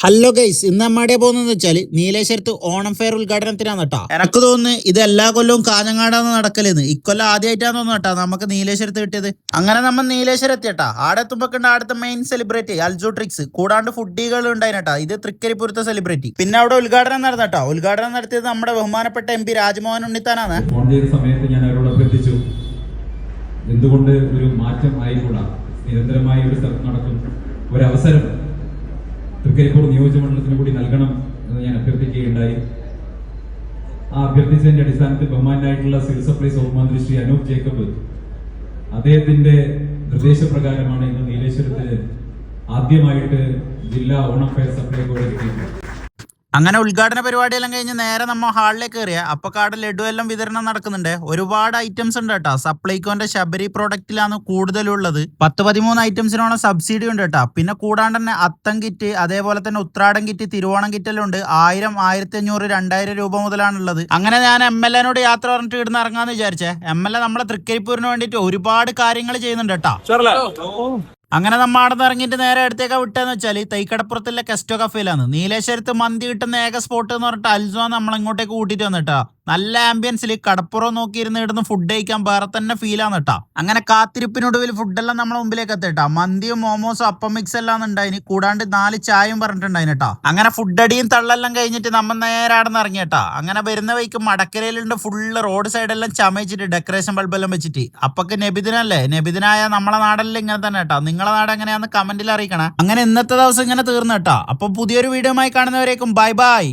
Hello guys, ഇന്ന് നമ്മടെ പോകുന്നതെന്ന് വെച്ചാൽ നീലേശ്വരത്ത് ഓണം ഫെയർ ഉദ്ഘാടനത്തിനാണ് കേട്ടോ. എനക്ക് തോന്നുന്നു ഇത് എല്ലാ കൊല്ലവും കാഞ്ഞങ്ങാടാന്ന് നടക്കലെന്ന്. ഇക്കൊല്ലം ആദ്യമായിട്ടാന്ന് തോന്നുന്നു കേട്ടോ നമുക്ക് നീലേശ്വരത്ത് കിട്ടിയത്. അങ്ങനെ നമ്മൾ നീലേശ്വരം എത്തിയട്ടാ. ആടെ എത്തുമ്പോണ്ട് ആടത്തെ മെയിൻ സെലിബ്രിറ്റി അൽജോ ട്രിക്സ് കൂടാണ്ട് ഫുഡികൾ ഉണ്ടായിട്ടാ. ഇത് തൃക്കരിപ്പുരത്തെ സെലിബ്രിറ്റി. പിന്നെ അവിടെ ഉദ്ഘാടനം നടന്നട്ടോ. ഉദ്ഘാടനം നടത്തിയത് നമ്മുടെ ബഹുമാനപ്പെട്ട MP രാജ്മോഹൻ ഉണ്ണിത്താനാണ്. ഫോൺ ചെയ്ത സമയത്ത് ഞാൻ അവരോട് അഭ്യർത്ഥിച്ചു, എന്തുകൊണ്ട് ഒരു മാറ്റം ആയിക്കൂടാ, നിരന്തരമായി ഒരു സ്ഥലത്ത് നടക്കും ഒരവസരം തൃക്കരിപ്പൂർ നിയോജകമണ്ഡലത്തിന് കൂടി നൽകണം എന്ന് ഞാൻ അഭ്യർത്ഥിക്കുകയുണ്ടായി. ആ അഭ്യർത്ഥിച്ചതിന്റെ അടിസ്ഥാനത്തിൽ ബഹുമാനായിട്ടുള്ള സിവിൽ സപ്ലൈസ് വകുപ്പ് മന്ത്രി ശ്രീ അനൂപ് ജേക്കബ് അദ്ദേഹത്തിന്റെ നിർദ്ദേശപ്രകാരമാണ് ഇന്ന് നീലേശ്വരത്ത് ആദ്യമായിട്ട് ജില്ലാ ഓണം ഫെയർ സപ്ലൈകോടെ കിട്ടിയിട്ടുള്ളത്. അങ്ങനെ ഉദ്ഘാടന പരിപാടിയെല്ലാം കഴിഞ്ഞ് നേരെ നമ്മൾ ഹാളിലേക്ക് കയറിയ അപ്പൊ കാട് ലഡു എല്ലാം വിതരണം നടക്കുന്നുണ്ട്. ഒരുപാട് ഐറ്റംസ് ഉണ്ട് കേട്ടോ. സപ്ലൈകോന്റെ ശബരി പ്രോഡക്റ്റിലാണ് കൂടുതലുള്ളത്. 10-13 ഐറ്റംസിനോളം സബ്സിഡി ഉണ്ട് കേട്ടോ. പിന്നെ കൂടാണ്ട് തന്നെ അത്തം കിറ്റ്, അതേപോലെ തന്നെ ഉത്രാടം കിറ്റ്, തിരുവോണം കിറ്റെല്ലാം ഉണ്ട്. 1000, 1500, 2000 രൂപ മുതലാണുള്ളത്. അങ്ങനെ ഞാൻ MLA-നോട് യാത്ര പറഞ്ഞിട്ട് ഇടുന്ന് ഇറങ്ങാന്ന് വിചാരിച്ചേ. MLA നമ്മളെ തൃക്കരിപ്പൂരിന് വേണ്ടിയിട്ട് ഒരുപാട് കാര്യങ്ങൾ ചെയ്യുന്നുണ്ട് കേട്ടോ. അങ്ങനെ നമ്മൾ അവിടെ നിന്ന് ഇറങ്ങിയിട്ട് നേരെ അടുത്തേക്കാ വിട്ടെന്ന് വെച്ചാൽ തൈക്കടപ്പുറത്തുള്ള കെസ്റ്റോ കഫേയിലാണ്. നീലേശ്വരത്ത് മന്തി കിട്ടുന്ന ഏക സ്പോട്ട് എന്ന് പറഞ്ഞിട്ട് അൽസോ നമ്മൾ ഇങ്ങോട്ടേക്ക് കൂട്ടിയിട്ട് വന്നിട്ടാ. നല്ല ആംബിയൻസിൽ കടപ്പുറം നോക്കിയിരുന്ന് ഇടുന്ന് ഫുഡ് കഴിക്കാൻ വേറെ തന്നെ ഫീലാണ് കേട്ടാ. അങ്ങനെ കാത്തിരിപ്പിനൊടുവിൽ ഫുഡെല്ലാം നമ്മളെ മുമ്പിലേക്ക് എത്തിട്ടാ. മന്തിയും മോമോസും അപ്പം മിക്സ് എല്ലാം ഉണ്ടായിന്. കൂടാണ്ട് 4 ചായയും പറഞ്ഞിട്ടുണ്ടായിന് കേട്ടാ. അങ്ങനെ ഫുഡ് അടിയും തള്ളെല്ലാം കഴിഞ്ഞിട്ട് നമ്മൾ നേരെ അവിടെ നിന്ന് ഇറങ്ങിയേട്ടാ. അങ്ങനെ വരുന്ന വഴിക്ക് മടക്കരയിലുണ്ട് ഫുള്ള് റോഡ് സൈഡെല്ലാം ചമയിച്ചിട്ട് ഡെക്കറേഷൻ ബൾബെല്ലാം വെച്ചിട്ട്. അപ്പൊക്ക് നബിദിനല്ലേ, നബിദിനായ നമ്മളെ നാടെല്ലാം ഇങ്ങനെ തന്നെ കേട്ടാ. നിങ്ങളെ നാട് എങ്ങനെയാന്ന് കമന്റിൽ അറിയിക്കണം. അങ്ങനെ ഇന്നത്തെ ദിവസം ഇങ്ങനെ തീർന്നു കേട്ടാ. അപ്പൊ പുതിയൊരു വീഡിയോ ആയി കാണുന്നവരേക്കും ബൈ ബൈ.